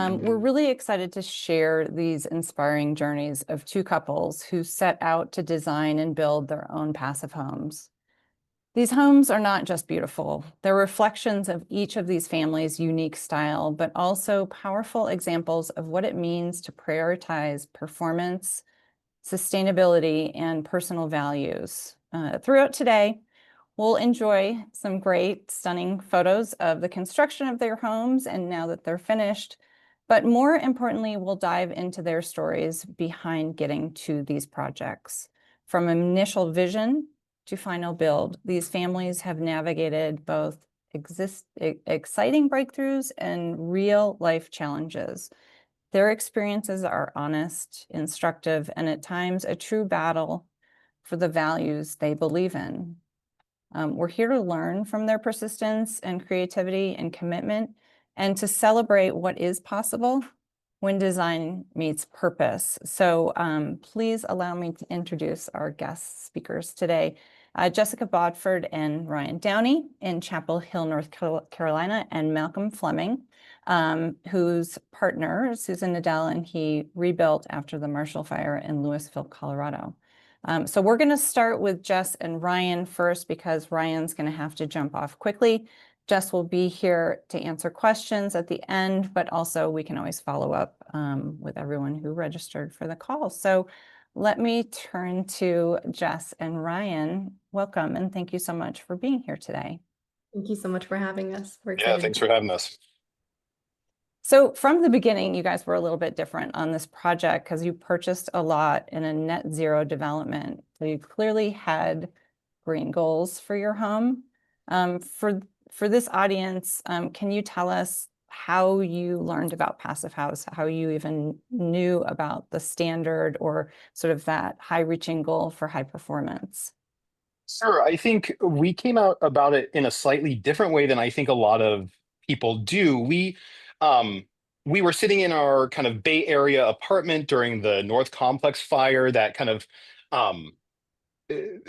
We're really excited to share these inspiring journeys of two couples who set out to design and build their own passive homes. These homes are not just beautiful, they're reflections of each of these families' unique style, but also powerful examples of what it means to prioritize performance, sustainability, and personal values. Throughout today, we'll enjoy some great, stunning photos of the construction of their homes and now that they're finished. But more importantly, we'll dive into their stories behind getting to these projects. From initial vision to final build, these families have navigated both exciting breakthroughs and real life challenges. Their experiences are honest, instructive, and at times a true battle for the values they believe in. We're here to learn from their persistence and creativity and commitment, and to celebrate what is possible when design meets purpose. So please allow me to introduce our guest speakers today. Jessica Bodford and Ryan Downey in Chapel Hill, North Carolina, and Malcom Flemming, whose partner, Susan Nedell, and he rebuilt after the Marshall Fire in Louisville, Colorado. So we're going to start with Jess and Ryan first because Ryan's going to have to jump off quickly. Jess will be here to answer questions at the end, but also we can always follow up with everyone who registered for the call. So let me turn to Jess and Ryan. Welcome, and thank you so much for being here today. Thank you so much for having us. We're Yeah, excited. thanks for having us. So from the beginning, you guys were a little bit different on this project because you purchased a lot in a net zero development. So you clearly had green goals for your home. For this audience, can you tell us how you learned about Passive House, how you even knew about the standard or sort of that high-reaching goal for high performance? Sure. I think we came out about it in a slightly different way than I think a lot of people do. Um, we were sitting in our kind of Bay Area apartment during the North Complex fire that kind of um,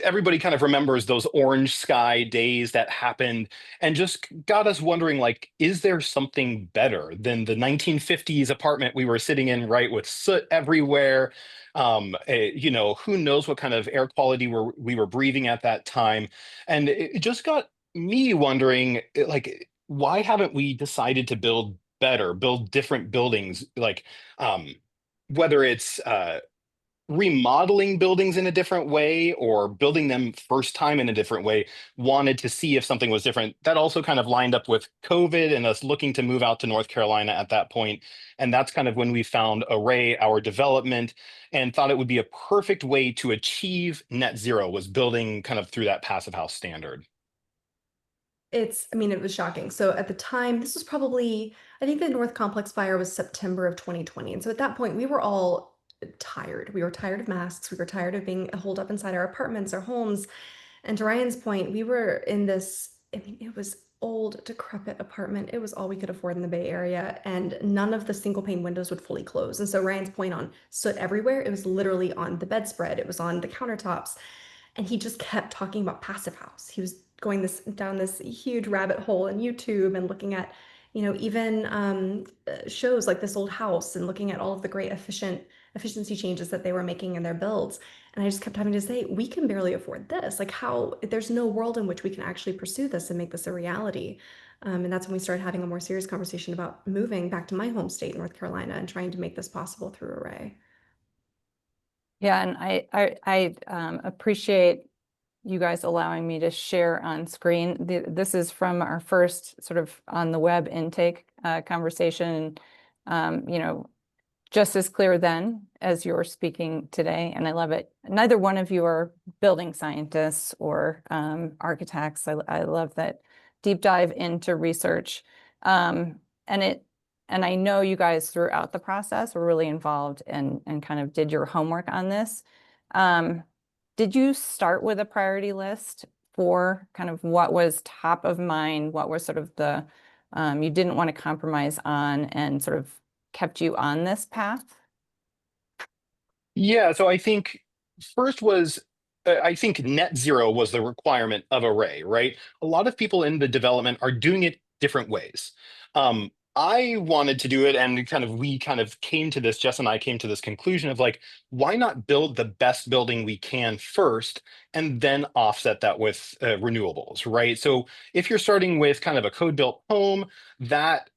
everybody kind of remembers those orange sky days that happened and just got us wondering, like, is there something better than the 1950s apartment we were sitting in, right, with soot everywhere? Who knows what kind of air quality we were breathing at that time. And it just got me wondering, like, why haven't we decided to build better, build different buildings, like whether it's remodeling buildings in a different way or building them first time in a different way, wanted to see if something was different. That also kind of lined up with COVID and us looking to move out to North Carolina at that point. And that's kind of when we found Array, our development, and thought it would be a perfect way to achieve net zero, was building kind of through that passive house standard. It was shocking. So at the time, this was probably, I think the North Complex fire was September of 2020. And so at that point, we were all tired. We were tired of masks. We were tired of being holed up inside our apartments, our homes. And to Ryan's point, we were in this, it was old, decrepit apartment. It was all we could afford in the Bay Area, and none of the single pane windows would fully close. And so Ryan's point on soot everywhere, it was literally on the bedspread, it was on the countertops. And he just kept talking about Passive House. He was going down this huge rabbit hole in YouTube and looking at, even shows like This Old House and looking at all of the great efficiency changes that they were making in their builds. And I just kept having to say, we can barely afford this. Like, how, there's no world in which we can actually pursue this and make this a reality. And that's when we started having a more serious conversation about moving back to my home state, North Carolina, and trying to make this possible through Array. Yeah, and I appreciate you guys allowing me to share on screen. This is from our first sort of on the web intake conversation. Just as clear then as you're speaking today, and I love it. Neither one of you are building scientists or architects. I love that deep dive into research, and I know you guys throughout the process were really involved and kind of did your homework on this. Did you start with a priority list for kind of what was top of mind, what was sort of the you didn't want to compromise on, and sort of kept you on this path? Yeah, so I think first was I think net zero was the requirement of Array, right? A lot of people in the development are doing it different ways. I wanted to do it, and we kind of came to this, Jess and I came to this conclusion of like, why not build the best building we can first and then offset that with renewables, right? So if you're starting with kind of a code built home, that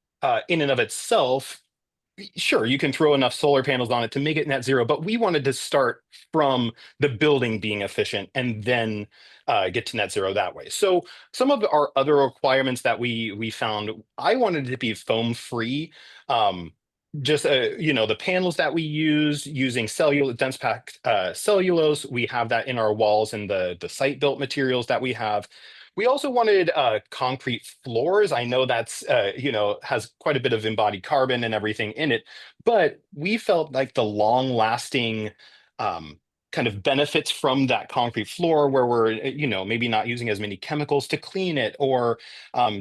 in and of itself, sure, you can throw enough solar panels on it to make it net zero, but we wanted to start from the building being efficient and then get to net zero that way. So some of our other requirements that we found, I wanted it to be foam free. Just the panels that we use using cellulose, dense packed cellulose, we have that in our walls and the site built materials that we have. We also wanted concrete floors. I know that's has quite a bit of embodied carbon and everything in it, but we felt like the long-lasting um, kind of benefits from that concrete floor, where we're maybe not using as many chemicals to clean it, or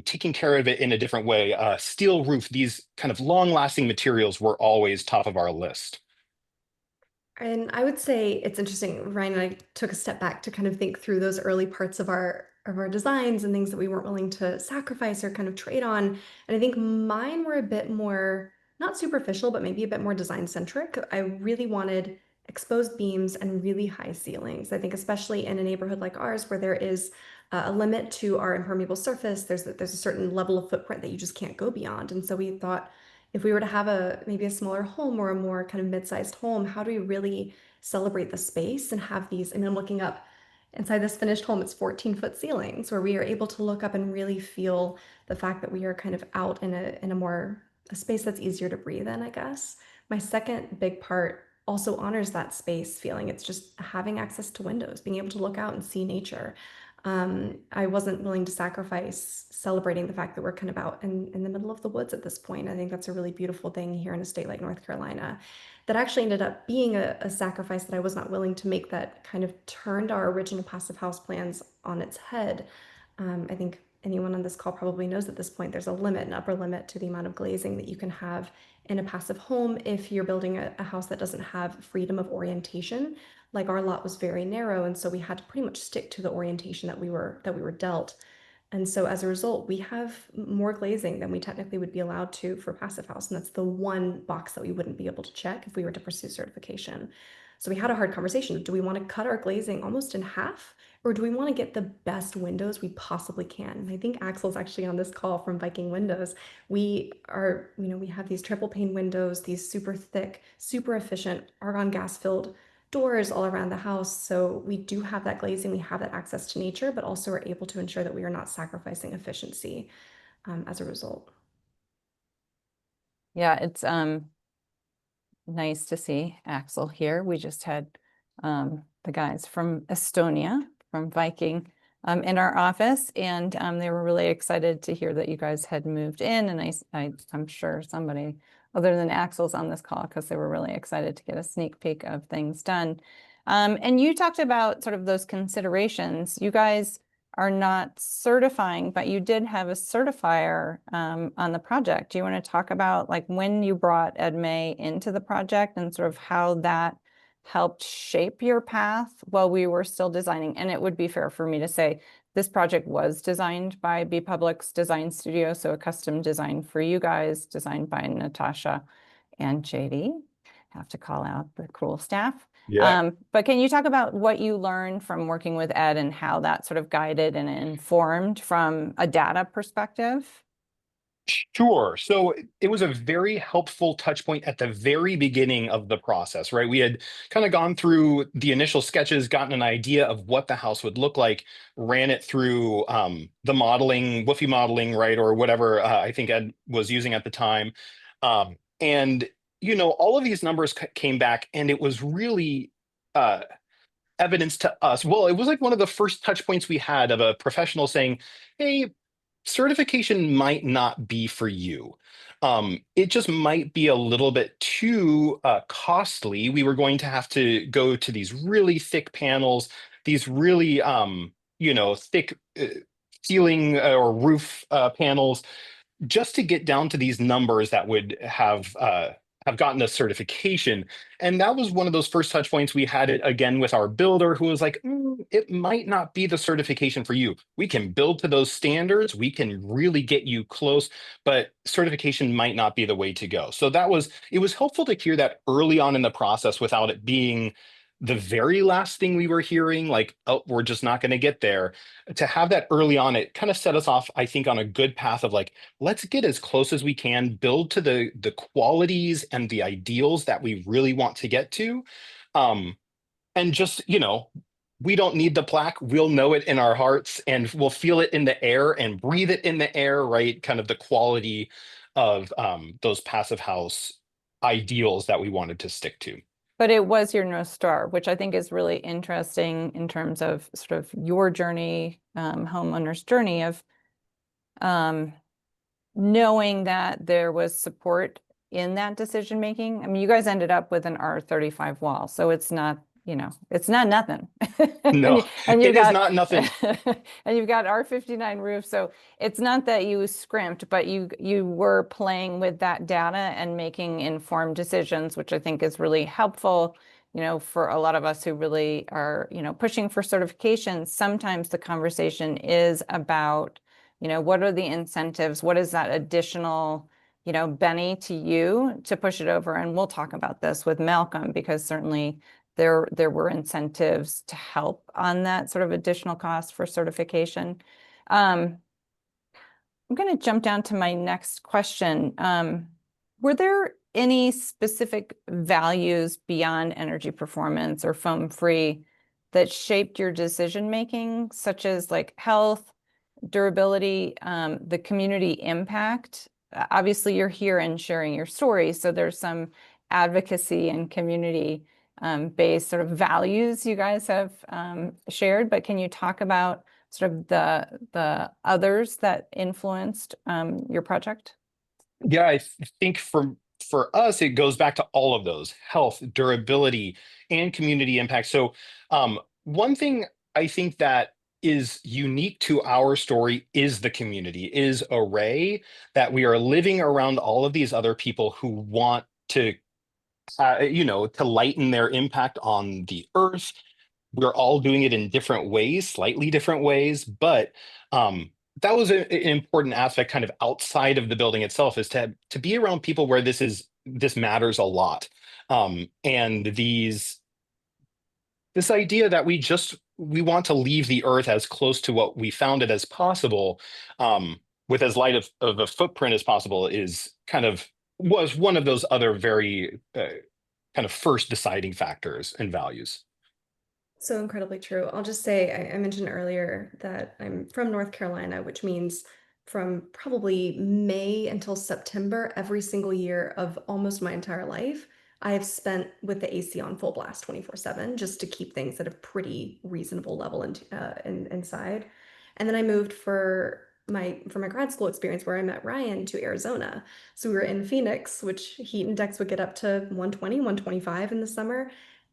taking care of it in a different way. Steel roof, these kind of long-lasting materials were always top of our list. And I would say it's interesting. Ryan and I took a step back to kind of think through those early parts of our designs and things that we weren't willing to sacrifice or kind of trade on. And I think mine were a bit more not superficial, but maybe a bit more design centric. I really wanted exposed beams and really high ceilings. I think especially in a neighborhood like ours where there is a limit to our impermeable surface, there's a certain level of footprint that you just can't go beyond. And so we thought if we were to have a maybe a smaller home or a more kind of mid-sized home, how do we really celebrate the space and have these? I mean, I'm looking up inside this finished home, it's 14-foot ceilings where we are able to look up and really feel the fact that we are kind of out in a more a space that's easier to breathe in, I guess. My second big part also honors that space feeling. It's just having access to windows, being able to look out and see nature. I wasn't willing to sacrifice celebrating the fact that we're kind of out in the middle of the woods at this point. I think that's a really beautiful thing here in a state like North Carolina. That actually ended up being a sacrifice that I was not willing to make that kind of turned our original passive house plans on its head. I think anyone on this call probably knows at this point there's a limit, an upper limit to the amount of glazing that you can have in a passive home if you're building a house that doesn't have freedom of orientation. Like our lot was very narrow, and so we had to pretty much stick to the orientation that we were dealt. And so as a result, we have more glazing than we technically would be allowed to for passive house. And that's the one box that we wouldn't be able to check if we were to pursue certification. So we had a hard conversation. Do we want to cut our glazing almost in half? Or do we want to get the best windows we possibly can? And I think Axel's actually on this call from Viking Windows. We are, we have these triple pane windows, these super thick, super efficient argon gas filled doors all around the house. So we do have that glazing, we have that access to nature, but also are able to ensure that we are not sacrificing efficiency as a result. Yeah, it's nice to see Axel here. We just had the guys from Estonia, from Viking, in our office, and they were really excited to hear that you guys had moved in. And I'm sure somebody other than Axel's on this call because they were really excited to get a sneak peek of things done. And you talked about sort of those considerations. You guys are not certifying, but you did have a certifier on the project. Do you want to talk about like when you brought Ed May into the project and sort of how that helped shape your path while we were still designing? And it would be fair for me to say this project was designed by B Public's design studio, so a custom design for you guys, designed by Natasha and JD. Have to call out the cool staff. Yeah. But can you talk about what you learned from working with Ed and how that sort of guided and informed from a data perspective? Sure. So it was a very helpful touch point at the very beginning of the process, right? We had kind of gone through the initial sketches, gotten an idea of what the house would look like, ran it through the modeling, Woofy modeling, right? Or whatever I think Ed was using at the time. And, all of these numbers came back, and it was really evidence to us. Well, it was like one of the first touch points we had of a professional saying, hey, certification might not be for you. It just might be a little bit too costly. We were going to have to go to these really thick panels, these really, thick ceiling or roof panels, just to get down to these numbers that would have have gotten a certification. And that was one of those first touch points. We had it again with our builder who was like, it might not be the certification for you. We can build to those standards. We can really get you close, but certification might not be the way to go. So it was helpful to hear that early on in the process without it being the very last thing we were hearing, like, oh, we're just not going to get there. To have that early on, it kind of set us off, I think, on a good path of like, let's get as close as we can, build to the qualities and the ideals that we really want to get to. And just, we don't need the plaque. We'll know it in our hearts and we'll feel it in the air and breathe it in the air, right? Kind of the quality of those passive house ideals that we wanted to stick to. But it was your North Star, which I think is really interesting in terms of sort of your journey, homeowner's journey of knowing that there was support in that decision making. I mean, you guys ended up with an R35 wall, so it's not, it's not nothing. No, and it is not nothing. And you've got R59 roof, so it's not that you scrimped, but you were playing with that data and making informed decisions, which I think is really helpful. For a lot of us who really are, pushing for certification, sometimes the conversation is about, what are the incentives? What is that additional, Benny to you to push it over? And we'll talk about this with Malcolm, because certainly there were incentives to help on that sort of additional cost for certification. I'm going to jump down to my next question. Were there any specific values beyond energy performance or foam free that shaped your decision making, such as like health, durability, the community impact? Obviously, you're here and sharing your story, so there's some advocacy and community based sort of values you guys have shared, but can you talk about sort of the others that influenced your project? Yeah, I think for us, it goes back to all of those: health, durability, and community impact. So, one thing I think that is unique to our story is the community, is Array, that we are living around all of these other people who want to lighten their impact on the earth. We're all doing it in different ways, slightly different ways, but that was an important aspect kind of outside of the building itself, is to be around people where this matters a lot. And this idea that we want to leave the earth as close to what we found it as possible, with as light of a footprint as possible, was one of those other very kind of first deciding factors and values. So incredibly true. I'll just say, I mentioned earlier that I'm from North Carolina, which means from probably May until September, every single year of almost my entire life, I have spent with the AC on full blast 24/7 just to keep things at a pretty reasonable level inside. And then I moved for my grad school experience where I met Ryan to Arizona. So we were in Phoenix, which heat index would get up to 120, 125 in the summer.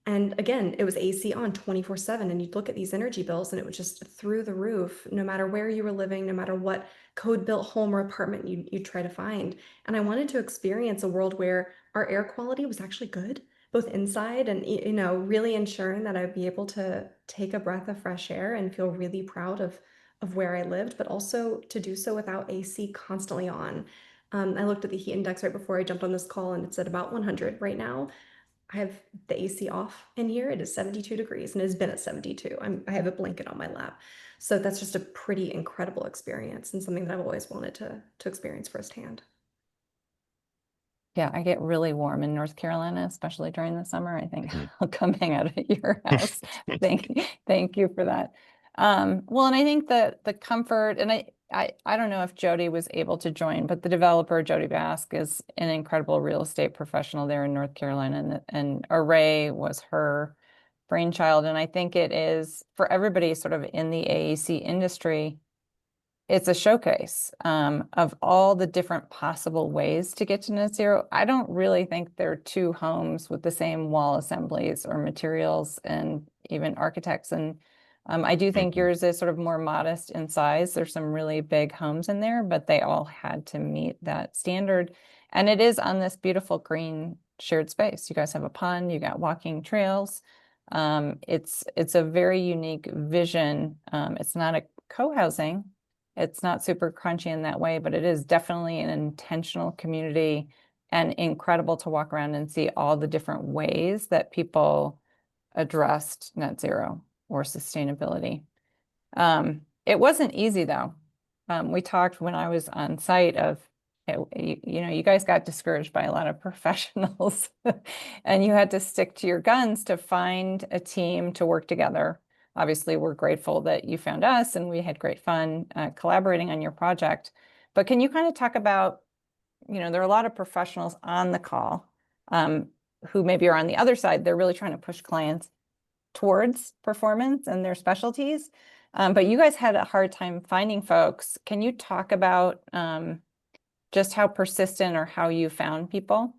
And again, it was AC on 24/7. And you'd look at these energy bills and it was just through the roof, no matter where you were living, no matter what code built home or apartment you'd try to find. And I wanted to experience a world where our air quality was actually good, both inside and, really ensuring that I'd be able to take a breath of fresh air and feel really proud of where I lived, but also to do so without AC constantly on. I looked at the heat index right before I jumped on this call and it's at about 100 right now. I have the AC off in here. It is 72 degrees and it has been at 72. I have a blanket on my lap. So that's just a pretty incredible experience and something that I've always wanted to experience firsthand. Yeah, I get really warm in North Carolina, especially during the summer. I think Mhm. I'll come hang out at your house. Thank you for that. Well, and I think that the comfort, and I don't know if Jody was able to join, but the developer, Jody Bask, is an incredible real estate professional there in North Carolina, and Array was her brainchild. And I think it is for everybody sort of in the AEC industry, it's a showcase of all the different possible ways to get to net zero. I don't really think there are two homes with the same wall assemblies or materials and even architects. And I do think Mhm. yours is sort of more modest in size. There's some really big homes in there, but they all had to meet that standard. And it is on this beautiful green shared space. You guys have a pond, you got walking trails. It's a very unique vision. It's not a co-housing. It's not super crunchy in that way, but it is definitely an intentional community and incredible to walk around and see all the different ways that people addressed net zero or sustainability. It wasn't easy though. We talked when I was on site of, you guys got discouraged by a lot of professionals and you had to stick to your guns to find a team to work together. Obviously, we're grateful that you found us and we had great fun collaborating on your project. But can you kind of talk about, there are a lot of professionals on the call who maybe are on the other side. They're really trying to push clients towards performance and their specialties. But you guys had a hard time finding folks. Can you talk about just how persistent or how you found people?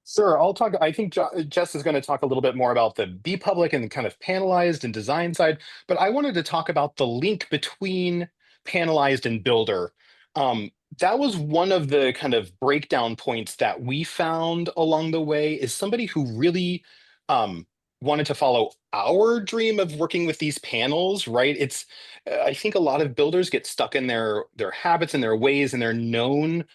Sure, I'll talk. I think Jess is going to talk a little bit more about the Be Public and kind of panelized and design side, but I wanted to talk about the link between panelized and builder. That was one of the kind of breakdown points that we found along the way is somebody who really wanted to follow our dream of working with these panels, right? I think a lot of builders get stuck in their habits and their ways and their known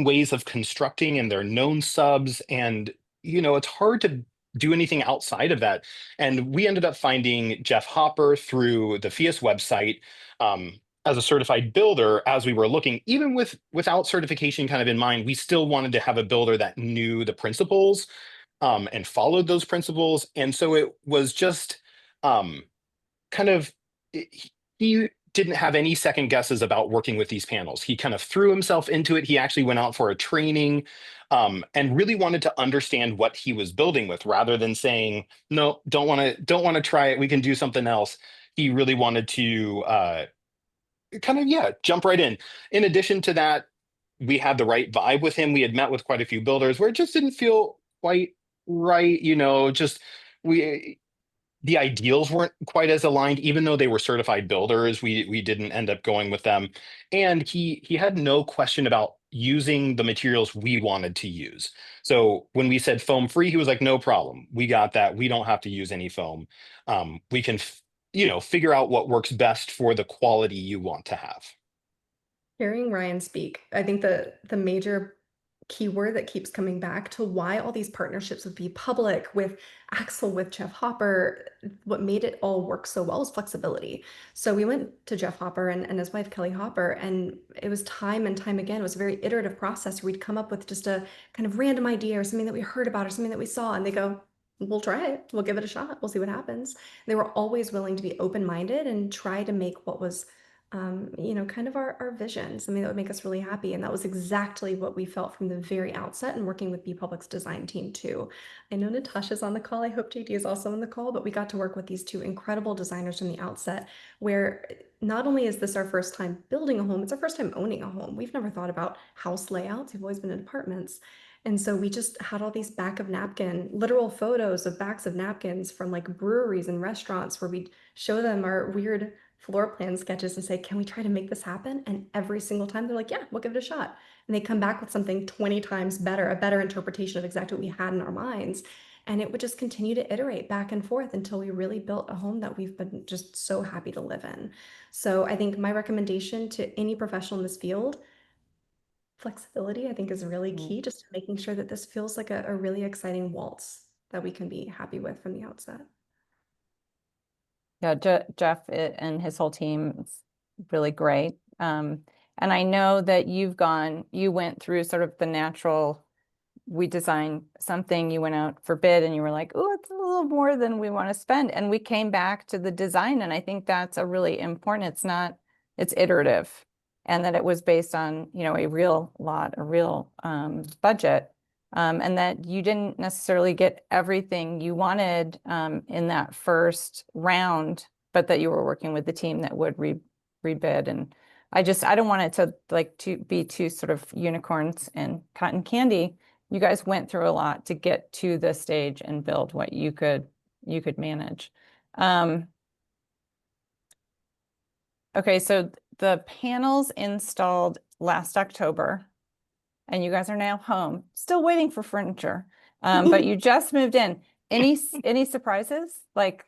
ways of constructing and their known subs. And, it's hard to do anything outside of that. And we ended up finding Jeff Hopper through the FIAS website as a certified builder as we were looking, even without certification kind of in mind, we still wanted to have a builder that knew the principles and followed those principles. And so it was just kind of, he didn't have any second guesses about working with these panels. He kind of threw himself into it. He actually went out for a training and really wanted to understand what he was building with rather than saying, no, don't want to try it. We can do something else. He really wanted to jump right in. In addition to that, we had the right vibe with him. We had met with quite a few builders where it just didn't feel quite right. Just we the ideals weren't quite as aligned, even though they were certified builders. We didn't end up going with them. And he had no question about using the materials we wanted to use. So when we said foam free, he was like, no problem. We got that. We don't have to use any foam. We can, figure out what works best for the quality you want to have. Hearing Ryan speak, I think the major keyword that keeps coming back to why all these partnerships with Be Public, with Axel, with Jeff Hopper, what made it all work so well is flexibility. So we went to Jeff Hopper and his wife Kelly Hopper, and it was time and time again, it was a very iterative process where we'd come up with just a kind of random idea or something that we heard about or something that we saw, and they go, we'll try it, we'll give it a shot, we'll see what happens. They were always willing to be open-minded and try to make what was kind of our vision, something that would make us really happy. And that was exactly what we felt from the very outset and working with Be Public's design team too. I know Natasha's on the call. I hope JD is also on the call, but we got to work with these two incredible designers from the outset, where not only is this our first time building a home, it's our first time owning a home. We've never thought about house layouts. We've always been in apartments. And so we just had all these back of napkin, literal photos of backs of napkins from like breweries and restaurants where we'd show them our weird floor plan sketches and say, can we try to make this happen? And every single time they're like, yeah, we'll give it a shot. And they come back with something 20 times better, a better interpretation of exactly what we had in our minds. And it would just continue to iterate back and forth until we really built a home that we've been just so happy to live in. So I think my recommendation to any professional in this field, flexibility, I think is really key, just making sure that this feels like a really exciting waltz that we can be happy with from the outset. Yeah, Jeff and his whole team is really great. And I know that you went through sort of the natural, we designed something, you went out for bid and you were like, oh, it's a little more than we want to spend. And we came back to the design. And I think that's a really important, it's iterative. And that it was based on, a real budget. And that you didn't necessarily get everything you wanted in that first round, but that you were working with the team that would rebid. And I don't want it to be too sort of unicorns and cotton candy. You guys went through a lot to get to this stage and build what you could manage. Okay, so the panels installed last October. and you guys are now home, still waiting for furniture. But you just moved in. Any surprises? Like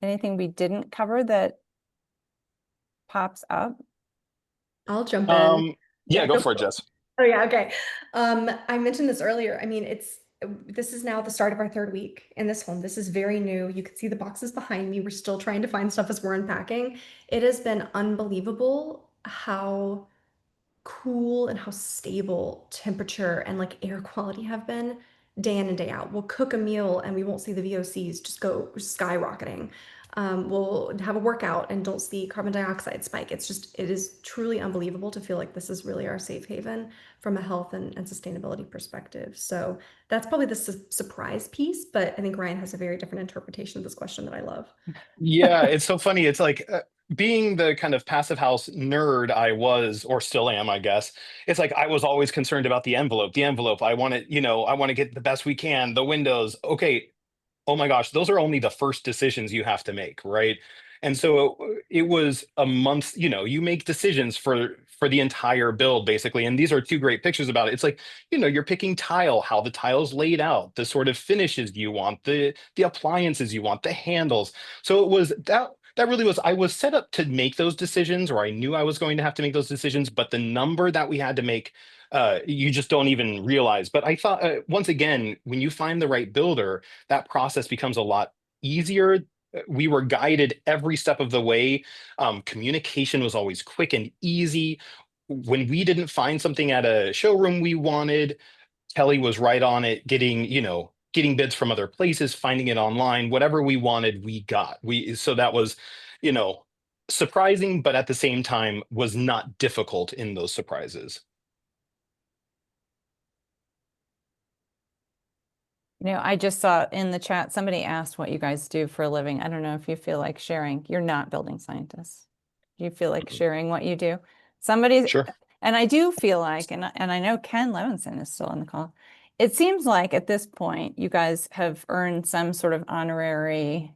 anything we didn't cover that pops up? I'll jump in. Yeah, Yeah, go go for it, for it. Jess. Oh yeah, okay. I mentioned this earlier. I mean, this is now the start of our third week in this home. This is very new. You can see the boxes behind me. We're still trying to find stuff as we're unpacking. It has been unbelievable how cool and how stable temperature and like air quality have been day in and day out. We'll cook a meal and we won't see the VOCs just go skyrocketing. We'll have a workout and don't see carbon dioxide spike. It is truly unbelievable to feel like this is really our safe haven from a health and sustainability perspective. So that's probably the surprise piece, but I think Ryan has a very different interpretation of this question that I love. Yeah, it's so funny. It's like being the kind of passive house nerd I was, or still am, I guess. It's like I was always concerned about the envelope. The envelope. I want it, I want to get the best we can. The windows. Okay, oh my gosh, those are only the first decisions you have to make, right? And so it was a month, you make decisions for the entire build basically. And these are two great pictures about it. It's like, you're picking tile, how the tile's laid out, the sort of finishes you want, the appliances you want, the handles. So it was that really was, I was set up to make those decisions, or I knew I was going to have to make those decisions, but the number that we had to make, you just don't even realize. But I thought, once again, when you find the right builder, that process becomes a lot easier. We were guided every step of the way. Communication was always quick and easy. When we didn't find something at a showroom we wanted, Kelly was right on it, getting bids from other places, finding it online, whatever we wanted, we got. So that was, you know, surprising, but at the same time was not difficult in those surprises. I just saw in the chat, somebody asked what you guys do for a living. I don't know if you feel like sharing. You're not building scientists. Do you feel like sharing what you do? Somebody, Sure. and I do feel like, and I know Ken Levinson is still on the call. It seems like at this point, you guys have earned some sort of honorary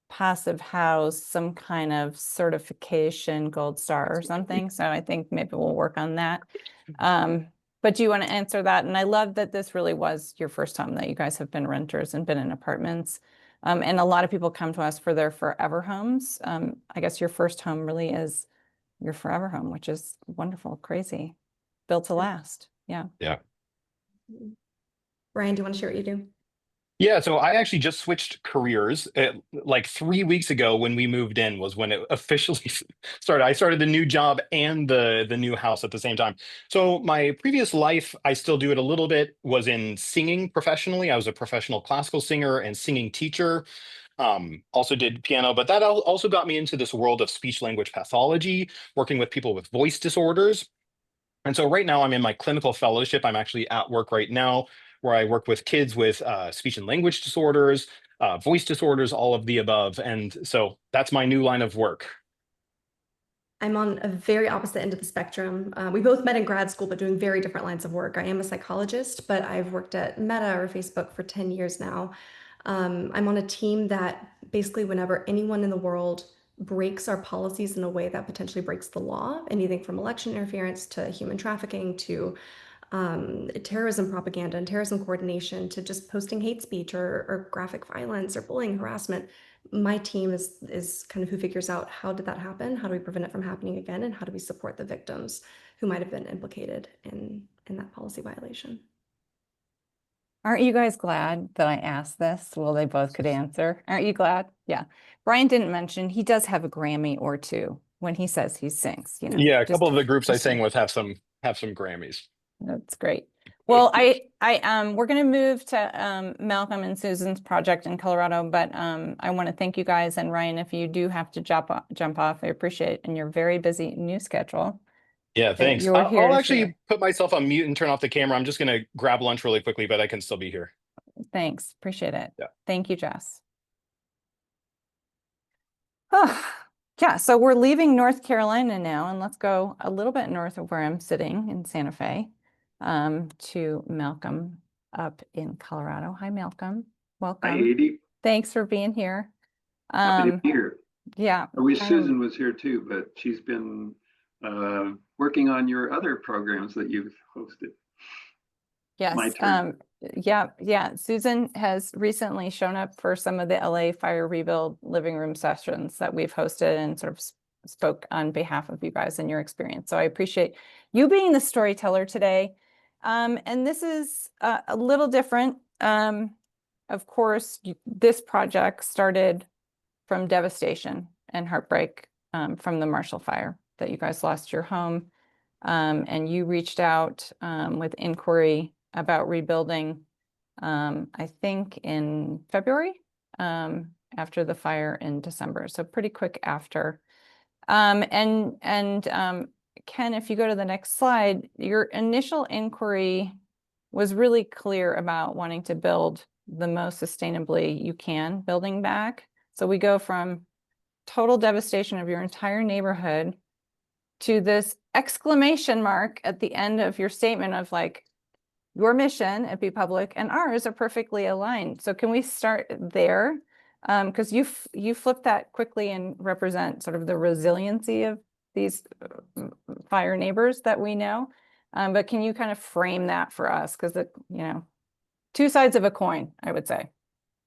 passive house, some kind of certification, gold star or something. So I think maybe we'll work on that. But do you want to answer that? And I love that this really was your first home, that you guys have been renters and been in apartments. And a lot of people come to us for their forever homes. I guess your first home really is your forever home, which is wonderful, crazy, built to last. Yeah. Yeah. Ryan, do you want to share what you do? Yeah, so I actually just switched careers like 3 weeks ago when we moved in was when it officially started. I started the new job and the new house at the same time. So my previous life, I still do it a little bit, was in singing professionally. I was a professional classical singer and singing teacher. Also did piano, but that also got me into this world of speech language pathology, working with people with voice disorders. And so right now I'm in my clinical fellowship. I'm actually at work right now where I work with kids with speech and language disorders, voice disorders, all of the above. And so that's my new line of work. I'm on a very opposite end of the spectrum. We both met in grad school, but doing very different lines of work. I am a psychologist, but I've worked at Meta or Facebook for 10 years now. I'm on a team that basically, whenever anyone in the world breaks our policies in a way that potentially breaks the law, anything from election interference to human trafficking to terrorism propaganda and terrorism coordination to just posting hate speech or graphic violence or bullying, harassment, my team is kind of who figures out how did that happen, how do we prevent it from happening again, and how do we support the victims who might have been implicated in that policy violation. Aren't you guys glad that I asked this? Well, they both could answer. Aren't you glad? Yeah. Brian didn't mention he does have a Grammy or two when he says he sings, Yeah, a couple of the groups I just sang with have some Grammys. that's great. Well, we're going to move to Malcolm and Susan's project in Colorado, but I want to thank you guys, and Ryan, if you do have to jump off, I appreciate it in your very busy new schedule. Yeah, thanks. You're here I'll to actually share. put myself on mute and turn off the camera. I'm just going to grab lunch really quickly, but I can still be here. Thanks. Appreciate it. Yeah. Thank you, Jess. Oh, yeah, so we're leaving North Carolina now, and let's go a little bit north of where I'm sitting in Santa Fe, to Malcolm up in Colorado. Hi, Malcolm. Welcome. Hi, Edie. Thanks for being here. Happy to be here. Yeah. I wish Susan was here too, but she's been working on your other programs that you've hosted. My Yes, turn. yeah. Susan has recently shown up for some of the LA Fire Rebuild living room sessions that we've hosted and sort of spoke on behalf of you guys and your experience. So I appreciate you being the storyteller today. And this is a little different. Of course, this project started from devastation and heartbreak from the Marshall Fire, that you guys lost your home. And you reached out with inquiry about rebuilding, I think in February, after the fire in December. So pretty quick after. Ken, if you go to the next slide, your initial inquiry was really clear about wanting to build the most sustainably you can, building back. So we go from total devastation of your entire neighborhood to this exclamation mark at the end of your statement of like, your mission at Be Public and ours are perfectly aligned. So can we start there? Because you flip that quickly and represent sort of the resiliency of these fire neighbors that we know. But can you kind of frame that for us? Because two sides of a coin, I would say.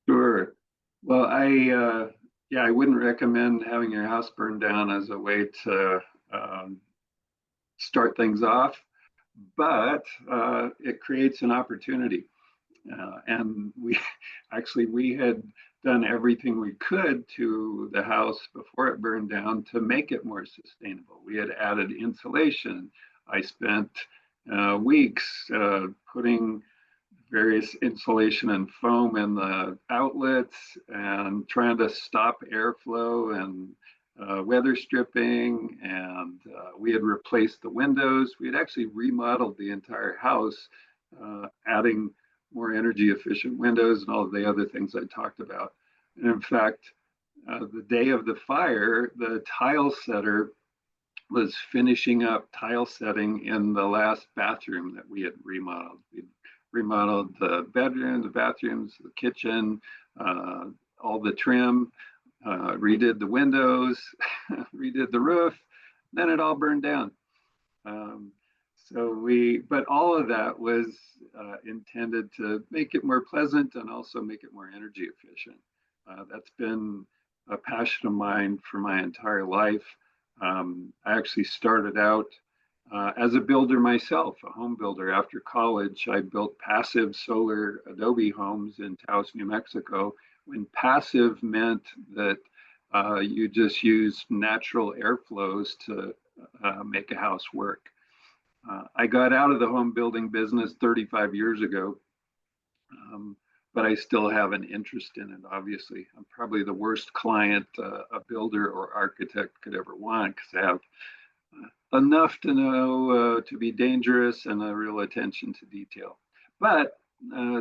Sure. Well, I wouldn't recommend having your house burned down as a way to start things off, but it creates an opportunity. And we had done everything we could to the house before it burned down to make it more sustainable. We had added insulation. I spent weeks putting various insulation and foam in the outlets and trying to stop airflow and weather stripping. And we had replaced the windows. We had actually remodeled the entire house, adding more energy efficient windows and all of the other things I talked about. And in fact, the day of the fire, the tile setter was finishing up tile setting in the last bathroom that we had remodeled. We remodeled the bedroom, the bathrooms, the kitchen, all the trim, redid the windows, redid the roof, then it all burned down. But all of that was intended to make it more pleasant and also make it more energy efficient. That's been a passion of mine for my entire life. I actually started out as a builder myself, a home builder. After college, I built passive solar adobe homes in Taos, New Mexico, when passive meant that you just use natural airflows to make a house work. I got out of the home building business 35 years ago, but I still have an interest in it, obviously. I'm probably the worst client a builder or architect could ever want, because I have enough to know to be dangerous and a real attention to detail. But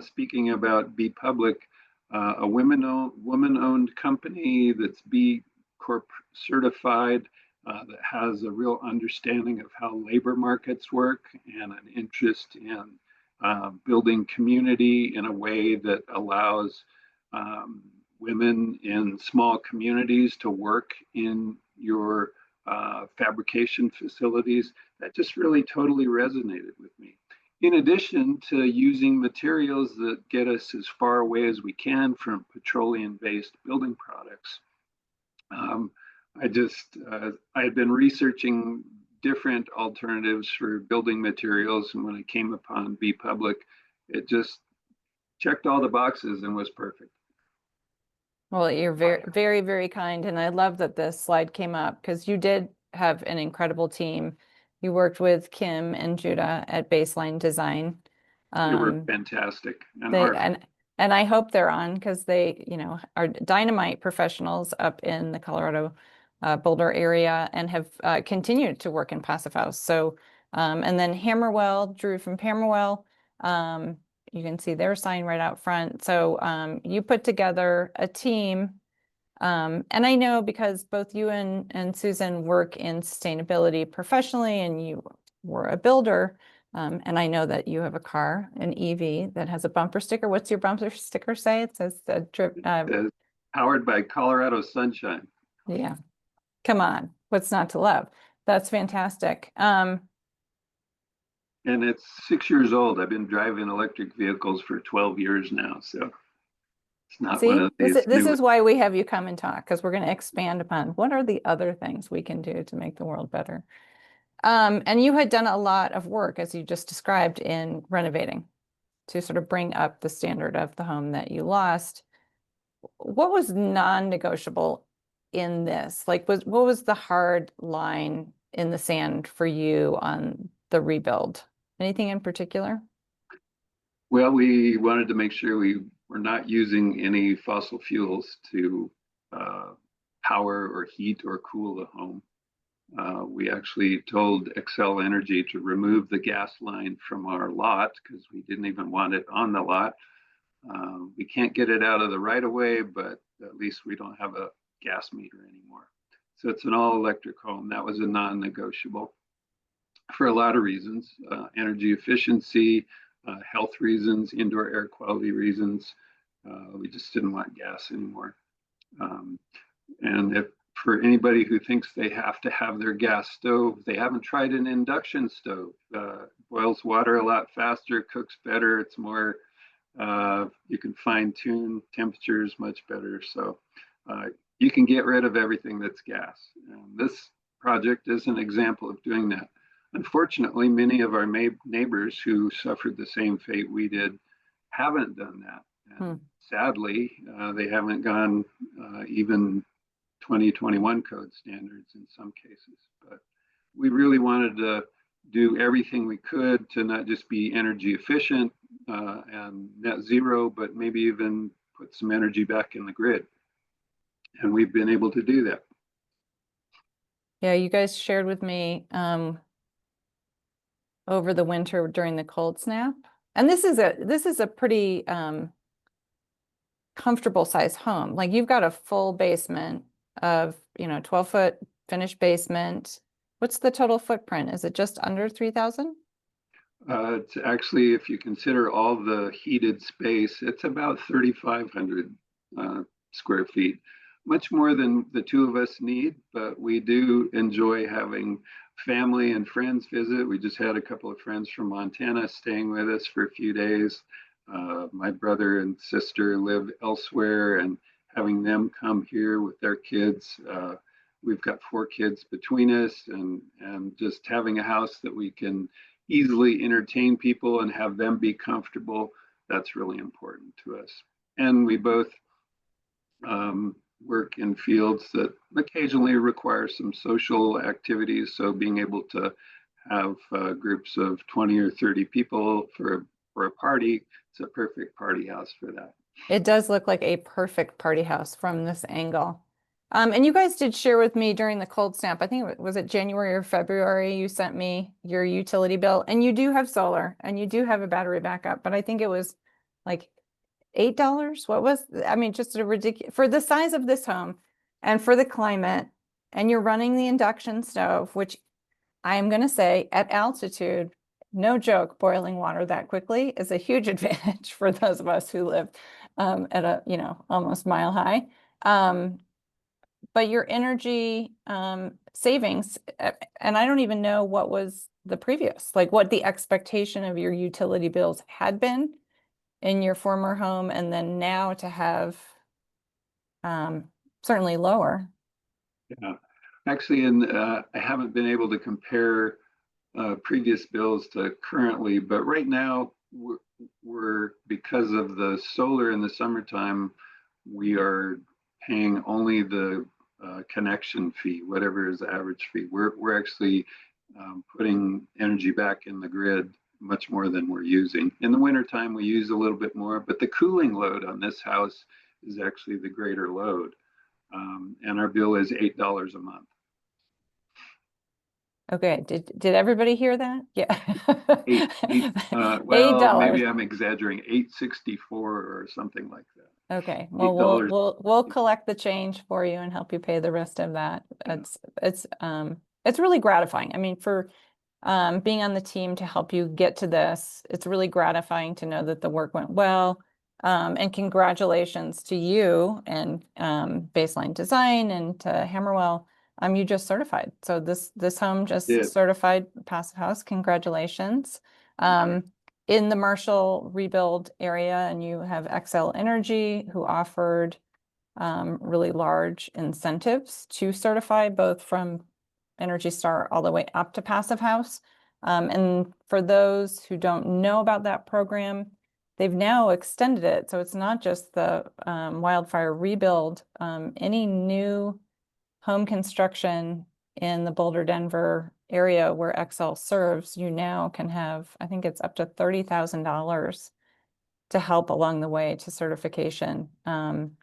speaking about Be Public, a woman-owned company that's B Corp certified, that has a real understanding of how labor markets work and an interest in building community in a way that allows women in small communities to work in your fabrication facilities. That just really totally resonated with me. In addition to using materials that get us as far away as we can from petroleum-based building products, I had been researching different alternatives for building materials, and when I came upon Be Public, it just checked all the boxes and was perfect. Well, you're very, very, very kind. And I love that this slide came up because you did have an incredible team. You worked with Kim and Judah at Baseline Design. They were fantastic. And I hope they're on, because they, are dynamite professionals up in the Colorado Boulder area and have continued to work in Passive House. So, and then Hammerwell, Drew from Hammerwell, you can see their sign right out front. So you put together a team. And I know because both you and Susan work in sustainability professionally, and you were a builder. And I know that you have a car, an EV, that has a bumper sticker. What's your bumper sticker say? It says powered by Colorado sunshine. Yeah. Come on. What's not to love? That's fantastic. And it's 6 years old. I've been driving electric vehicles for 12 years now. So it's not one See, of these this new. is why we have you come and talk, because we're going to expand upon what are the other things we can do to make the world better. And you had done a lot of work, as you just described, in renovating to sort of bring up the standard of the home that you lost. What was non-negotiable in this? Like, what was the hard line in the sand for you on the rebuild? Anything in particular? Well, we wanted to make sure we were not using any fossil fuels to power or heat or cool the home. We actually told Xcel Energy to remove the gas line from our lot because we didn't even want it on the lot. We can't get it out of the right of way, but at least we don't have a gas meter anymore. So it's an all electric home. That was a non-negotiable for a lot of reasons, energy efficiency, health reasons, indoor air quality reasons. We just didn't want gas anymore. And if for anybody who thinks they have to have their gas stove, they haven't tried an induction stove. Boils water a lot faster, cooks better. It's more, you can fine tune temperatures much better. So you can get rid of everything that's gas. And this project is an example of doing that. Unfortunately, many of our neighbors who suffered the same fate we did haven't done that. And sadly, they haven't gone even 2021 code standards in some cases. But we really wanted to do everything we could to not just be energy efficient and net zero, but maybe even put some energy back in the grid. And we've been able to do that. Yeah, you guys shared with me over the winter during the cold snap. And this is a pretty comfortable size home. Like, you've got a full basement of, 12-foot finished basement. What's the total footprint? Is it just under 3,000? It's actually, if you consider all the heated space, it's about 3,500 square feet. Much more than the two of us need, but we do enjoy having family and friends visit. We just had a couple of friends from Montana staying with us for a few days. My brother and sister live elsewhere, and having them come here with their kids. We've got 4 kids between us, and just having a house that we can easily entertain people and have them be comfortable, that's really important to us. And we both work in fields that occasionally require some social activities. So being able to have groups of 20 or 30 people for a party, it's a perfect party house for that. It does look like a perfect party house from this angle. And you guys did share with me during the cold snap, I think was it January or February, you sent me your utility bill, and you do have solar and you do have a battery backup, but I think it was like $8. What was, I mean, just a ridiculous, for the size of this home and for the climate, and you're running the induction stove, which I am going to say at altitude, no joke, boiling water that quickly is a huge advantage for those of us who live at a, almost mile high. But your energy savings, and I don't even know what was the previous, like what the expectation of your utility bills had been in your former home, and then now to have certainly lower. Yeah, actually, and I haven't been able to compare previous bills to currently, but right now we're because of the solar in the summertime, we are paying only the connection fee, whatever is the average fee. We're actually putting energy back in the grid much more than we're using. In the wintertime, we use a little bit more, but the cooling load on this house is actually the greater load. And our bill is $8 a month. Okay, did everybody hear that? Yeah. Well, $8. maybe I'm exaggerating, 864 or something like that. Okay, well, we'll collect the change for you and help you pay the rest of that. It's really gratifying. I mean, for being on the team to help you get to this, it's really gratifying to know that the work went well. And congratulations to you and Baseline Design and to Hammerwell you just certified. So this home just Did. certified passive house. Congratulations. In the Marshall rebuild area, and you have XL Energy, who offered really large incentives to certify, both from Energy Star all the way up to passive house. And for those who don't know about that program, they've now extended it. So it's not just the wildfire rebuild. Any new home construction in the Boulder, Denver area where XL serves, you now can have, I think it's up to $30,000 to help along the way to certification,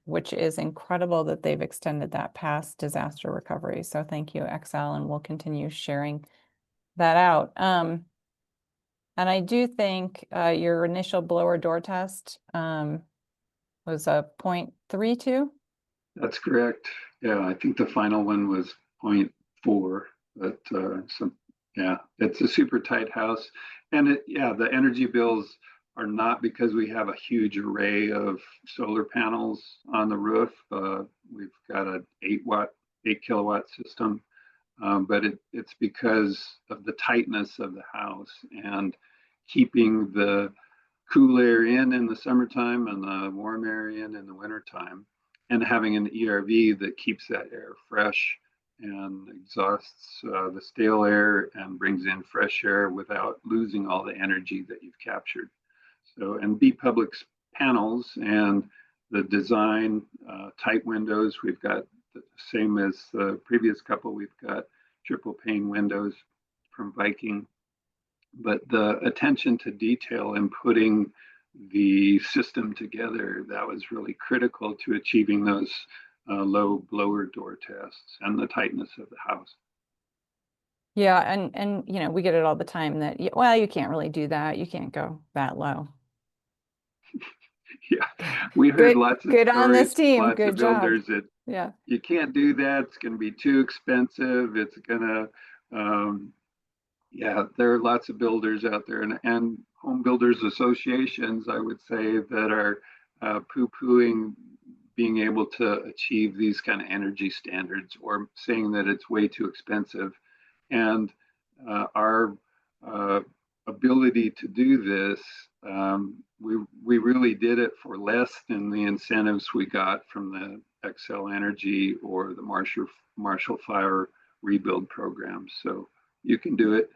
which is incredible that they've extended that past disaster recovery. So thank you, XL, and we'll continue sharing that out. And I do think your initial blower door test was a 0.32. That's correct. Yeah, I think the final one was 0.4, but yeah, it's a super tight house. And the energy bills are not because we have a huge array of solar panels on the roof. We've got an 8 kilowatt system, but it's because of the tightness of the house and keeping the cool air in the summertime and the warm air in the wintertime, and having an ERV that keeps that air fresh and exhausts the stale air and brings in fresh air without losing all the energy that you've captured. So, and B Public's panels and the design, tight windows, we've got the same as the previous couple, we've got triple pane windows from Viking. But the attention to detail and putting the system together, that was really critical to achieving those low blower door tests and the tightness of the house. Yeah, and you know, we get it all the time that, well, you can't really do that. You can't go that low. Yeah, we heard lots of good on this stories, team. lots Good of job. builders that Yeah. you can't do that. It's going to be too expensive. It's going to, yeah, there are lots of builders out there, and home builders associations, I would say, that are poo-pooing being able to achieve these kind of energy standards, or saying that it's way too expensive. And our ability to do this, we really did it for less than the incentives we got from the XL Energy or the Marshall Fire rebuild program. So you can do it.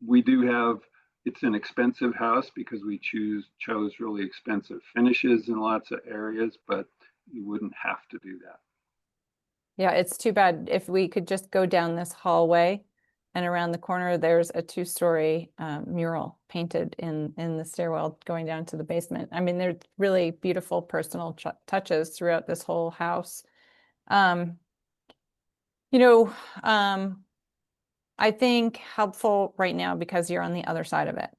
We do have, it's an expensive house because we chose really expensive finishes in lots of areas, but you wouldn't have to do that. Yeah, it's too bad. If we could just go down this hallway and around the corner, there's a 2-story mural painted in the stairwell going down to the basement. I mean, there's really beautiful personal touches throughout this whole house. You know, I think helpful right now, because you're on the other side of it.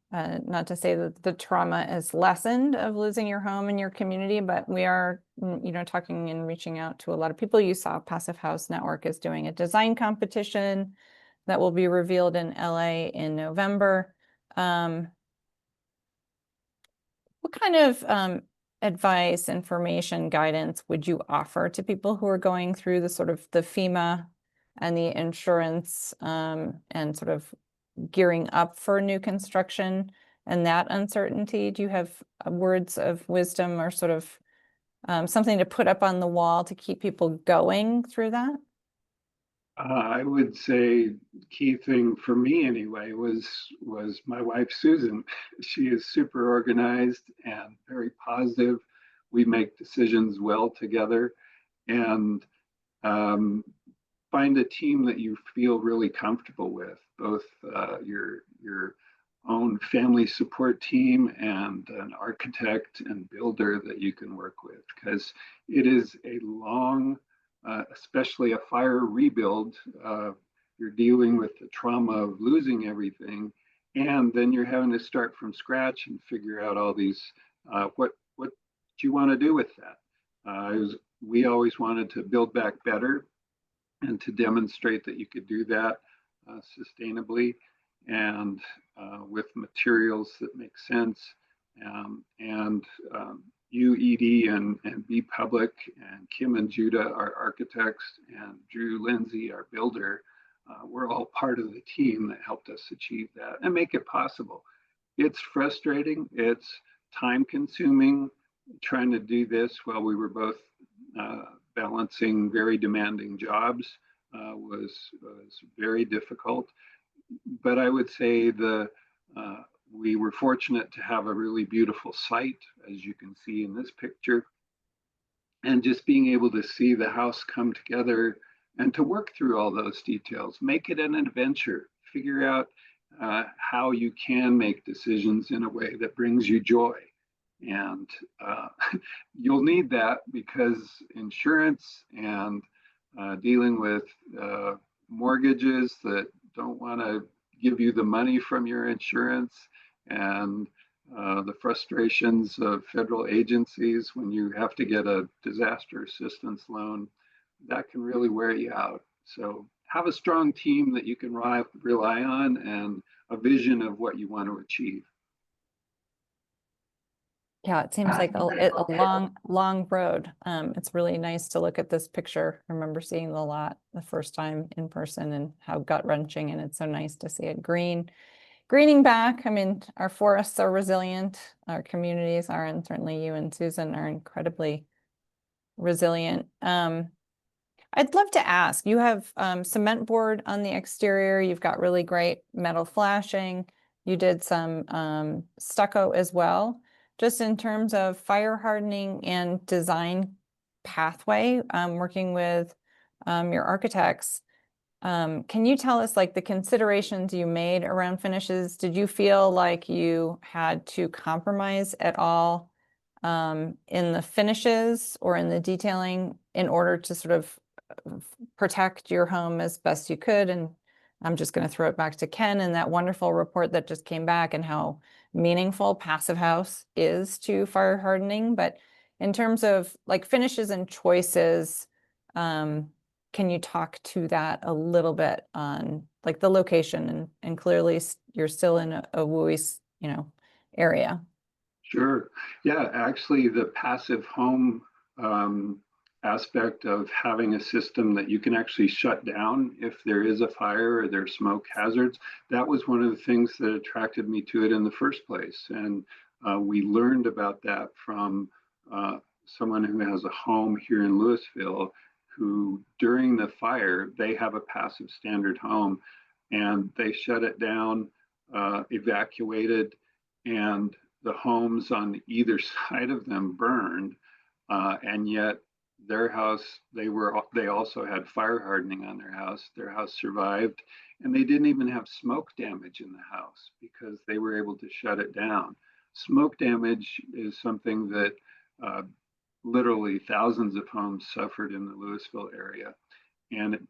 Not to say that the trauma is lessened of losing your home and your community, but we are, you know, talking and reaching out to a lot of people. You saw Passive House Network is doing a design competition that will be revealed in LA in November. What kind of advice, information, guidance would you offer to people who are going through the sort of the FEMA and the insurance and sort of gearing up for new construction and that uncertainty? Do you have words of wisdom or sort of something to put up on the wall to keep people going through that? I would say key thing for me anyway was my wife, Susan. She is super organized and very positive. We make decisions well together, and find a team that you feel really comfortable with, both your own family support team and an architect and builder that you can work with, because it is a long, especially a fire rebuild. You're dealing with the trauma of losing everything, and then you're having to start from scratch and figure out all these what you want to do with that. We always wanted to build back better, and to demonstrate that you could do that sustainably and with materials that make sense, and you, Edie, and B Public, and Kim and Judah, our architects, and Drew Lindsay, our builder, we're all part of the team that helped us achieve that and make it possible. It's frustrating. It's time consuming trying to do this while we were both balancing very demanding jobs was very difficult. But I would say we were fortunate to have a really beautiful site, as you can see in this picture. And just being able to see the house come together and to work through all those details, make it an adventure, figure out how you can make decisions in a way that brings you joy. And you'll need that because insurance and dealing with mortgages that don't want to give you the money from your insurance, and the frustrations of federal agencies when you have to get a disaster assistance loan, that can really wear you out. So have a strong team that you can rely on and a vision of what you want to achieve. Yeah, it seems like a long road. It's really nice to look at this picture. I remember seeing the lot the first time in person and how gut-wrenching, and it's so nice to see it greening back. I mean, our forests are resilient, our communities are, and certainly you and Susan are incredibly resilient. I'd love to ask, you have cement board on the exterior, you've got really great metal flashing, you did some stucco as well. Just in terms of fire hardening and design pathway, working with your architects, can you tell us like the considerations you made around finishes? Did you feel like you had to compromise at all in the finishes or in the detailing in order to sort of protect your home as best you could? And I'm just going to throw it back to Ken and that wonderful report that just came back and how meaningful Passive House is to fire hardening. But in terms of like finishes and choices, can you talk to that a little bit on like the location and clearly you're still in a WUI, area? Sure. Yeah, actually the passive home aspect of having a system that you can actually shut down if there is a fire or there's smoke hazards, that was one of the things that attracted me to it in the first place. And we learned about that from someone who has a home here in Louisville, who during the fire, they have a passive standard home and they shut it down, evacuated, and the homes on either side of them burned. And yet their house, they also had fire hardening on their house. Their house survived, and they didn't even have smoke damage in the house because they were able to shut it down. Smoke damage is something that literally thousands of homes suffered in the Louisville area. And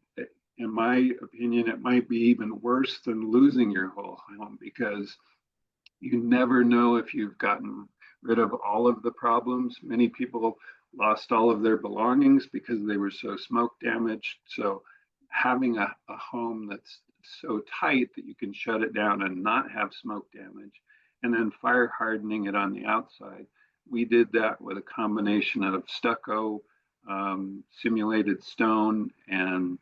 in my opinion, it might be even worse than losing your whole home because you never know if you've gotten rid of all of the problems. Many people lost all of their belongings because they were so smoke damaged. So having a home that's so tight that you can shut it down and not have smoke damage, and then fire hardening it on the outside. We did that with a combination of stucco, simulated stone, and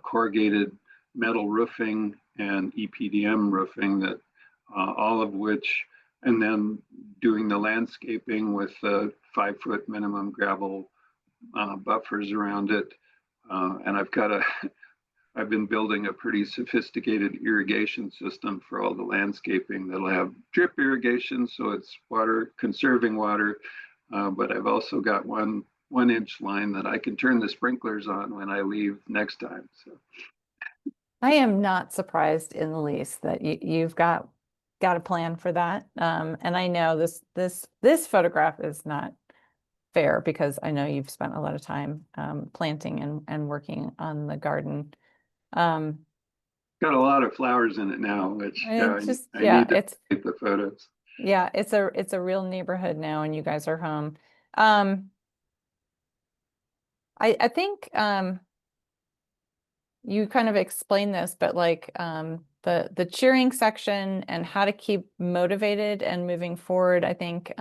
corrugated metal roofing and EPDM roofing, that all of which, and then doing the landscaping with 5-foot minimum gravel buffers around it. And I've been building a pretty sophisticated irrigation system for all the landscaping that'll have drip irrigation, so it's conserving water. But I've also got one inch line that I can turn the sprinklers on when I leave next time. So I am not surprised in the least that you've got a plan for that. And I know this photograph is not fair because I know you've spent a lot of time planting and working on the garden. got a lot of flowers in it now, which I need to take the photos. Yeah, it's a real neighborhood now, and you guys are home. I think you kind of explained this, but like the cheering section and how to keep motivated and moving forward, I think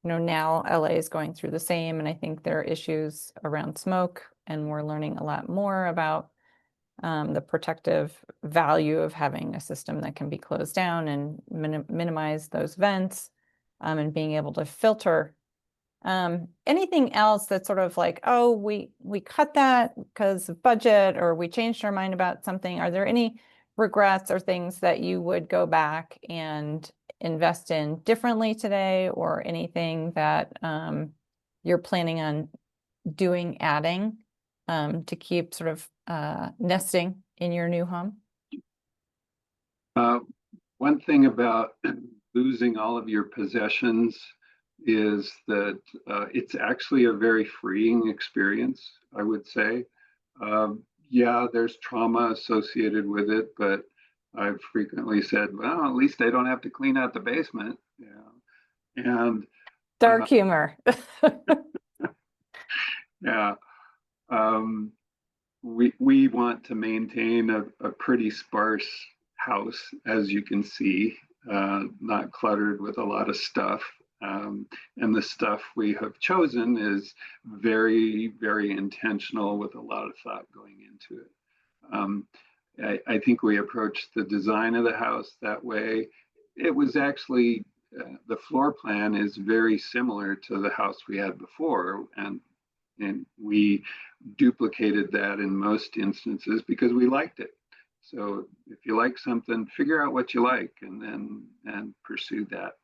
now LA is going through the same, and I think there are issues around smoke, and we're learning a lot more about the protective value of having a system that can be closed down and minimize those vents, and being able to filter. Anything else that's sort of like, oh, we cut that because of budget, or we changed our mind about something? Are there any regrets or things that you would go back and invest in differently today, or anything that you're planning on adding to keep sort of nesting in your new home? One thing about losing all of your possessions is that it's actually a very freeing experience, I would say. Yeah, there's trauma associated with it, but I've frequently said, well, at least I don't have to clean out the basement. Yeah. And Dark humor. yeah, we want to maintain a pretty sparse house, as you can see, not cluttered with a lot of stuff. And the stuff we have chosen is very, very intentional, with a lot of thought going into it. I think we approached the design of the house that way. It was actually, the floor plan is very similar to the house we had before, and we duplicated that in most instances because we liked it. So if you like something, figure out what you like and pursue that.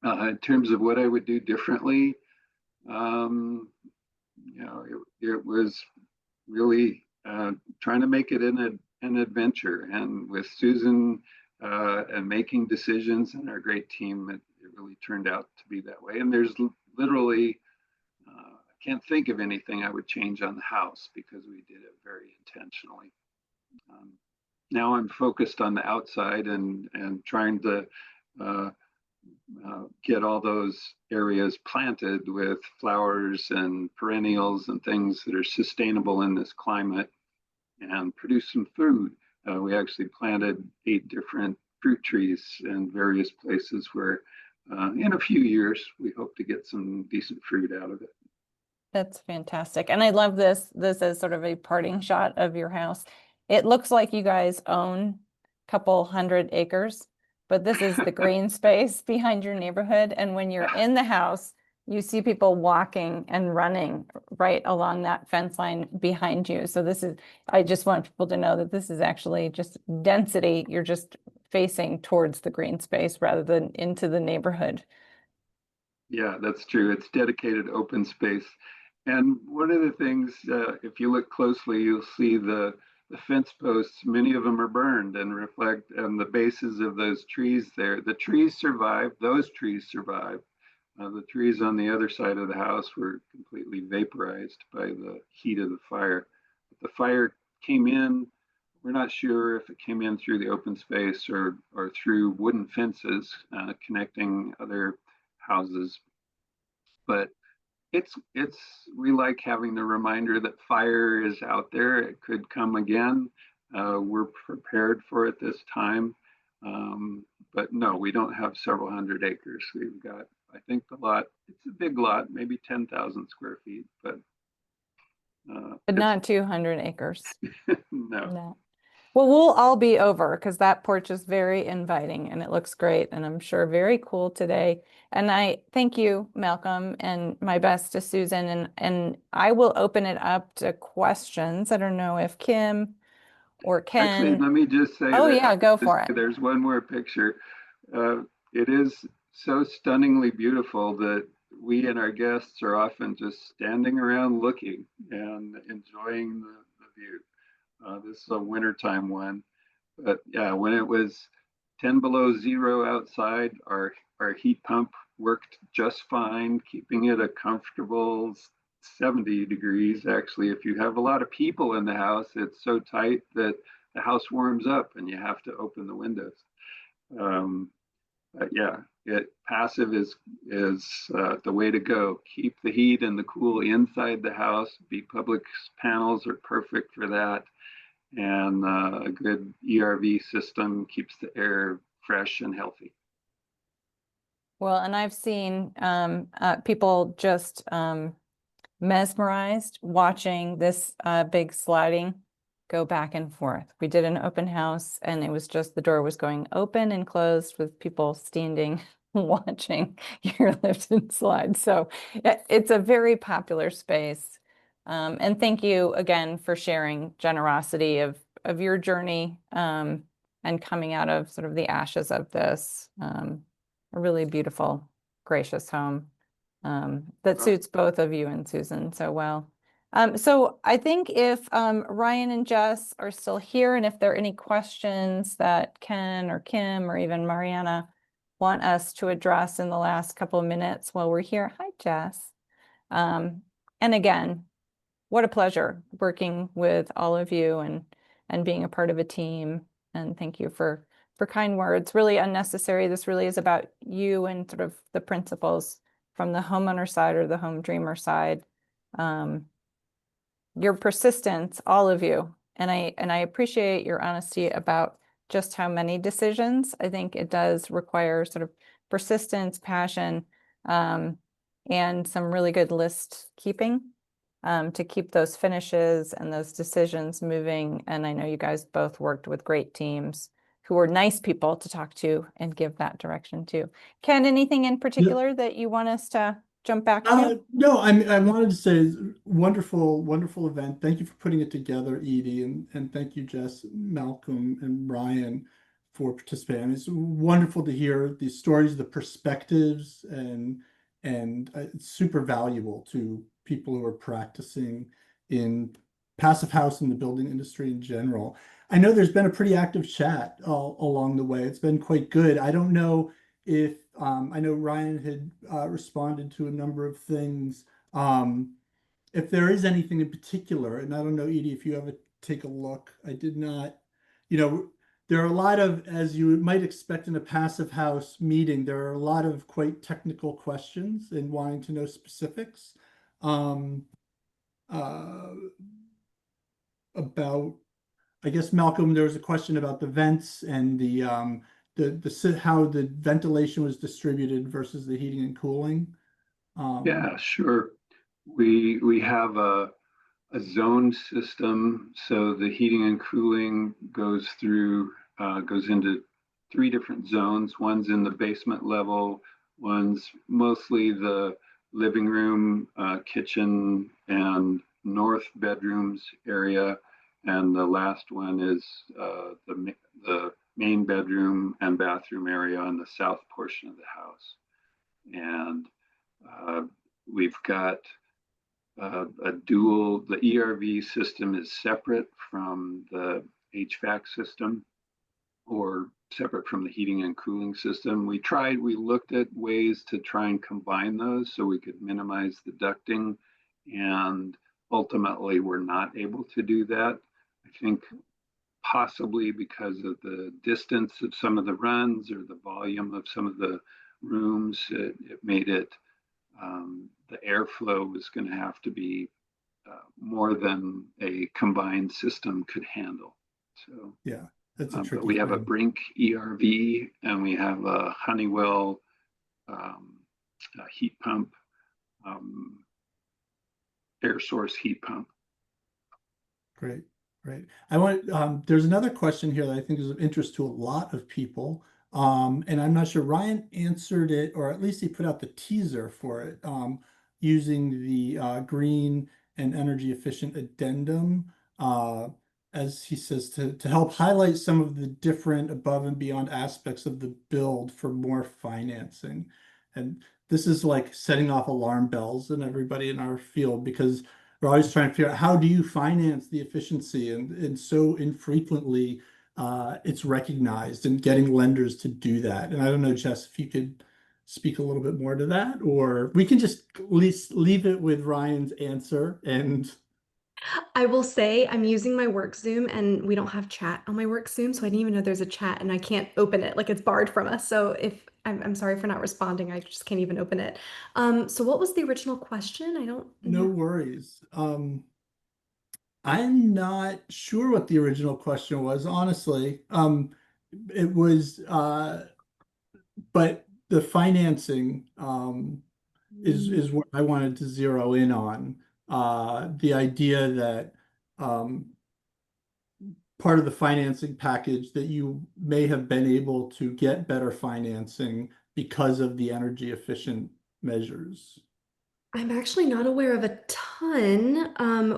In terms of what I would do differently, it was really trying to make it an adventure. And with Susan and making decisions and our great team, it really turned out to be that way. And there's literally, I can't think of anything I would change on the house because we did it very intentionally. Now I'm focused on the outside and trying to get all those areas planted with flowers and perennials and things that are sustainable in this climate, and produce some food. We actually planted 8 different fruit trees in various places where in a few years we hope to get some decent fruit out of it. That's fantastic. And I love this as sort of a parting shot of your house. It looks like you guys own a couple 100 acres, but this is the green space behind your neighborhood. And when you're in the house, you see people walking and running right along that fence line behind you. So I just want people to know that this is actually just density. You're just facing towards the green space rather than into the neighborhood. Yeah, that's true. It's dedicated open space. And one of the things, if you look closely, you'll see the fence posts. Many of them are burned and reflect, and the bases of those trees there. The trees survived. Those trees survived. The trees on the other side of the house were completely vaporized by the heat of the fire. The fire came in. We're not sure if it came in through the open space or through wooden fences connecting other houses. But we like having the reminder that fire is out there. It could come again. We're prepared for it this time. But no, we don't have several hundred acres. We've got, I think the lot, it's a big lot, maybe 10,000 square feet, but not 200 acres. No. Well, we'll all be over because that porch is very inviting and it looks great, and I'm sure very cool today. And I thank you, Malcom, and my best to Susan. And I will open it up to questions. I don't know if Kim or Ken. Actually, let me just say oh yeah, go for it. There's one more picture. It is so stunningly beautiful that we and our guests are often just standing around looking and enjoying the view. This is a wintertime one, but yeah, when it was 10 below zero outside, our heat pump worked just fine, keeping it a comfortable 70 degrees. Actually, if you have a lot of people in the house, it's so tight that the house warms up and you have to open the windows. But yeah, passive is the way to go. Keep the heat and the cool inside the house. Public panels are perfect for that. And a good ERV system keeps the air fresh and healthy. Well, and I've seen people just mesmerized watching this big sliding go back and forth. We did an open house and it was just the door was going open and closed with people standing watching your lift and slide. So it's a very popular space. And thank you again for sharing generosity of your journey and coming out of sort of the ashes of this. A really beautiful, gracious home that suits both of you and Susan so well. So I think if Ryan and Jess are still here, and if there are any questions that Ken or Kim or even Mariana want us to address in the last couple of minutes while we're here. Hi, Jess. And again, what a pleasure working with all of you and being a part of a team. And thank you for kind words. Really unnecessary. This really is about you and sort of the principles from the homeowner side or the home dreamer side. Your persistence, all of you, and I appreciate your honesty about just how many decisions. I think it does require sort of persistence, passion, and some really good list keeping to keep those finishes and those decisions moving. And I know you guys both worked with great teams who were nice people to talk to and give that direction to. Ken, anything in particular that you want us to jump back to? No, I wanted to say wonderful, wonderful event. Thank you for putting it together, Edie, and thank you, Jess, Malcolm, and Ryan for participating. It's wonderful to hear these stories, the perspectives, and it's super valuable to people who are practicing in passive house and the building industry in general. I know there's been a pretty active chat along the way. It's been quite good. I don't know if I know Ryan had responded to a number of things. If there is anything in particular, and I don't know, Edie, if you ever take a look, I did not, there are a lot of, as you might expect in a passive house meeting, there are a lot of quite technical questions and wanting to know specifics about, I guess, Malcolm, there was a question about the vents and the how the ventilation was distributed versus the heating and cooling. Yeah, sure. We have a zone system, so the heating and cooling goes into 3 different zones. One's in the basement level, one's mostly the living room, kitchen, and north bedrooms area, and the last one is the main bedroom and bathroom area on the south portion of the house. And we've got a dual, the ERV system is separate from the HVAC system or separate from the heating and cooling system. We looked at ways to try and combine those so we could minimize the ducting, and ultimately we're not able to do that. I think possibly because of the distance of some of the runs or the volume of some of the rooms, it made it, the airflow was going to have to be more than a combined system could handle. So yeah, that's a tricky but we have a thing. Brink ERV and we have a Honeywell heat pump, air source heat pump. Great, great. I want there's another question here that I think is of interest to a lot of people. And I'm not sure Ryan answered it, or at least he put out the teaser for it, using the green and energy efficient addendum, as he says, to help highlight some of the different above and beyond aspects of the build for more financing. And this is like setting off alarm bells in everybody in our field, because we're always trying to figure out how do you finance the efficiency, and so infrequently it's recognized, and getting lenders to do that. And I don't know, Jess, if you could speak a little bit more to that, or we can just at least leave it with Ryan's answer. And I will say I'm using my work Zoom and we don't have chat on my work Zoom, so I didn't even know there's a chat and I can't open it. Like it's barred from us. So if I'm sorry for not responding, I just can't even open it. So what was the original question? I don't no know. worries. I'm not sure what the original question was, honestly. It was but the financing is what I wanted to zero in on. The idea that part of the financing package that you may have been able to get better financing because of the energy efficient measures. I'm actually not aware of a ton.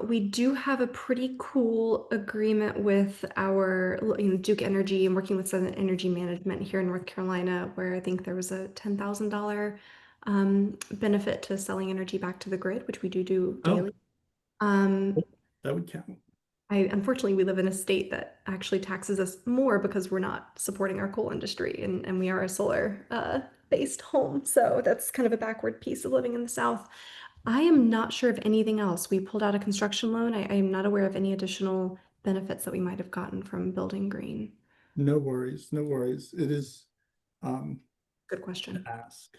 We do have a pretty cool agreement with our, Duke Energy and working with Southern Energy Management here in North Carolina, where I think there was a $10,000 benefit to selling energy back to the grid, which we do Oh. daily. Um, That would count. Unfortunately, we live in a state that actually taxes us more because we're not supporting our coal industry, and we are a solar based home. So that's kind of a backward piece of living in the South. I am not sure of anything else. We pulled out a construction loan. I am not aware of any additional benefits that we might have gotten from building green. No worries, no worries. It is Good to question. ask.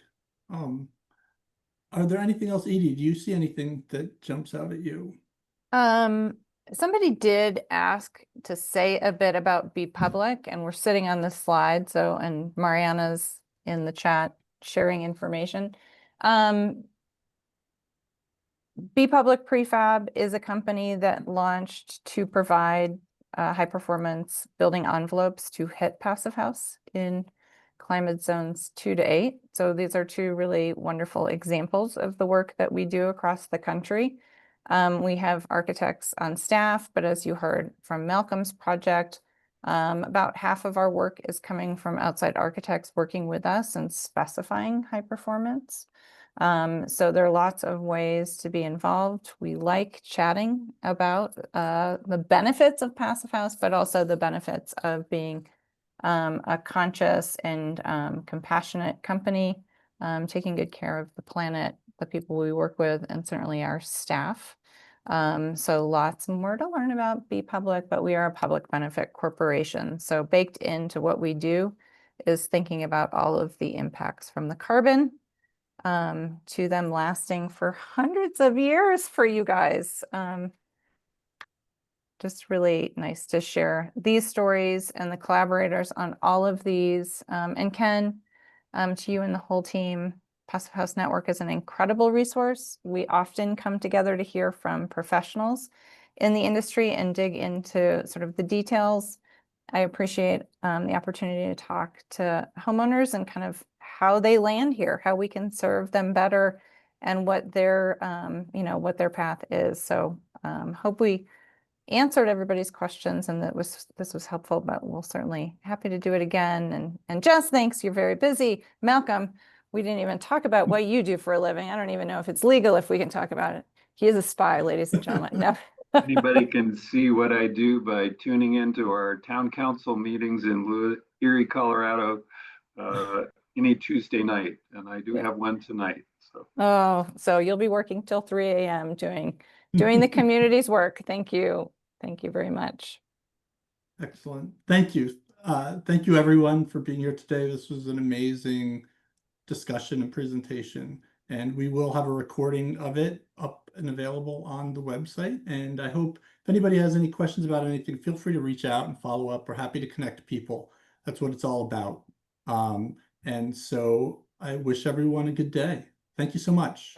Are there anything else, Edie? Do you see anything that jumps out at you? Somebody did ask to say a bit about Be Public, and we're sitting on this slide. So, and Mariana's in the chat sharing information. Be Public Prefab is a company that launched to provide high performance building envelopes to hit passive house in climate zones 2 to 8. So these are two really wonderful examples of the work that we do across the country. We have architects on staff, but as you heard from Malcolm's project, about half of our work is coming from outside architects working with us and specifying high performance. So there are lots of ways to be involved. We like chatting about the benefits of passive house, but also the benefits of being a conscious and compassionate company, taking good care of the planet, the people we work with, and certainly our staff. So lots more to learn about Be Public, but we are a public benefit corporation. So baked into what we do is thinking about all of the impacts from the carbon to them lasting for hundreds of years for you guys. Just really nice to share these stories and the collaborators on all of these. And Ken, to you and the whole team, Passive House Network is an incredible resource. We often come together to hear from professionals in the industry and dig into sort of the details. I appreciate the opportunity to talk to homeowners and kind of how they land here, how we can serve them better, and what their what their path is. So hope we answered everybody's questions and that this was helpful, but we'll certainly happy to do it again. And Jess, thanks, you're very busy. Malcolm, we didn't even talk about what you do for a living. I don't even know if it's legal if we can talk about it. He is a spy, ladies and gentlemen. No. Anybody can see what I do by tuning into our town council meetings in Erie, Colorado, any Tuesday night, and I do have one tonight. So. Oh, so you'll be working till 3 a.m. doing the community's work. Thank you. Thank you very much. Excellent. Thank you. Thank you everyone for being here today. This was an amazing discussion and presentation, and we will have a recording of it up and available on the website. And I hope if anybody has any questions about anything, feel free to reach out and follow up. We're happy to connect people. That's what it's all about. And so I wish everyone a good day. Thank you so much.